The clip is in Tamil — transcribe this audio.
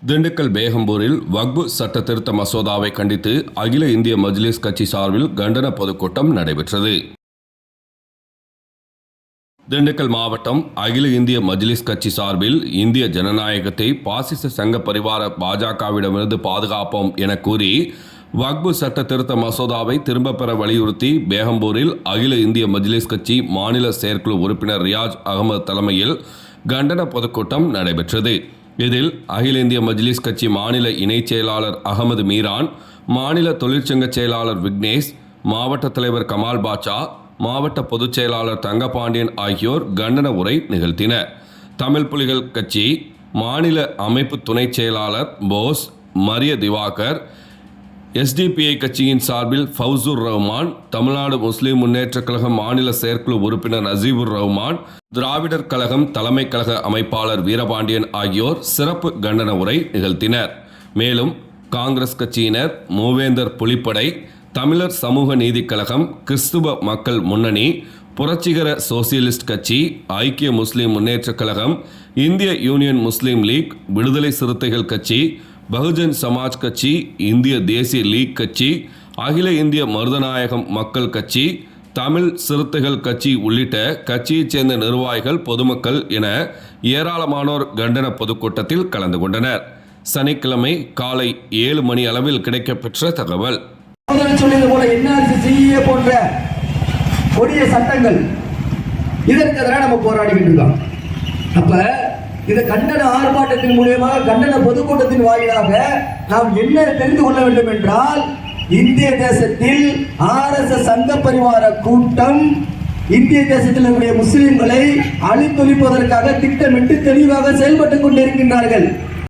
திண்டுக்கல் பேகம்பூரில் வக்பு சட்ட திருத்த மசோதாவை கண்டித்து அகில இந்திய மஜ்லிஸ் கட்சி சார்பில் கண்டன பொதுக்கூட்டம் நடைபெற்றது. திண்டுக்கல் மாவட்டம் அகில இந்திய மஜ்லிஸ் கட்சி சார்பில் இந்திய ஜனநாயகத்தை பாசிச சங்க பரிவார பாஜகவிடமிருந்து பாதுகாப்போம் என கூறி வக்பு சட்ட திருத்த மசோதாவை திரும்ப பெற வலியுறுத்தி பேகம்பூரில் அகில இந்திய மஜ்லிஸ் கட்சி மாநில செயற்குழு உறுப்பினர் ரியாஜ் அகமது தலைமையில் கண்டன பொதுக்கூட்டம் நடைபெற்றது. இதில் அகில இந்திய மஜ்லிஸ் கட்சி மாநில இணைச் செயலாளர் அகமது மீரான், மாநில தொழிற்சங்க செயலாளர் விக்னேஷ், மாவட்ட தலைவர் கமால் பாட்சா, மாவட்ட பொதுச் செயலாளர் தங்கபாண்டியன் ஆகியோர் கண்டன உரை நிகழ்த்தினர். தமிழ் புலிகள் கட்சி மாநில அமைப்பு துணைச் செயலாளர் போஸ் மரிய திவாகர், எஸ்டிபிஐ கட்சியின் சார்பில் ஃபவுசூர் ரஹ்மான், தமிழ்நாடு முஸ்லிம் முன்னேற்றக் கழக மாநில செயற்குழு உறுப்பினர் நசீபுர் ரஹ்மான், திராவிடர் கழகம் தலைமை கழக அமைப்பாளர் வீரபாண்டியன் ஆகியோர் சிறப்பு கண்டன உரை நிகழ்த்தினர். மேலும் காங்கிரஸ் கட்சியினர், மூவேந்தர் புலிப்படை, தமிழர் சமூக நீதி கழகம், கிறிஸ்துவ மக்கள் முன்னணி, புரட்சிகர சோசியலிஸ்ட் கட்சி, ஐக்கிய முஸ்லிம் முன்னேற்றக் கழகம், இந்திய யூனியன் முஸ்லீம் லீக், விடுதலை சிறுத்தைகள் கட்சி, பகுஜன் சமாஜ் கட்சி, இந்திய தேசிய லீக் கட்சி, அகில இந்திய மருதநாயகம் மக்கள் கட்சி, தமிழ் சிறுத்தைகள் கட்சி உள்ளிட்ட கட்சியைச் சேர்ந்த நிர்வாகிகள், பொதுமக்கள் என ஏராளமானோர் கண்டன பொதுக்கூட்டத்தில் கலந்து கொண்டனர். சனிக்கிழமை காலை 7 மணி அளவில் கிடைக்கப்பெற்ற தகவல். போன்ற கொடிய சட்டங்கள் இதற்கு எதிராக நம்ம போராடிக்கிட்டு இருக்கோம். அப்ப இந்த கண்டன ஆர்ப்பாட்டத்தின் மூலியமாக, கண்டன பொதுக்கூட்டத்தின் வாயிலாக நாம் என்ன தெரிந்து கொள்ள வேண்டும் என்றால், இந்திய தேசத்தில் RSS சங்க பரிவார கூட்டம் இந்திய தேசத்தில் இருக்கக்கூடிய முஸ்லிம்களை அழித்தொழிப்பதற்காக திட்டமிட்டு தெளிவாக செயல்பட்டுக் கொண்டிருக்கின்றார்கள்.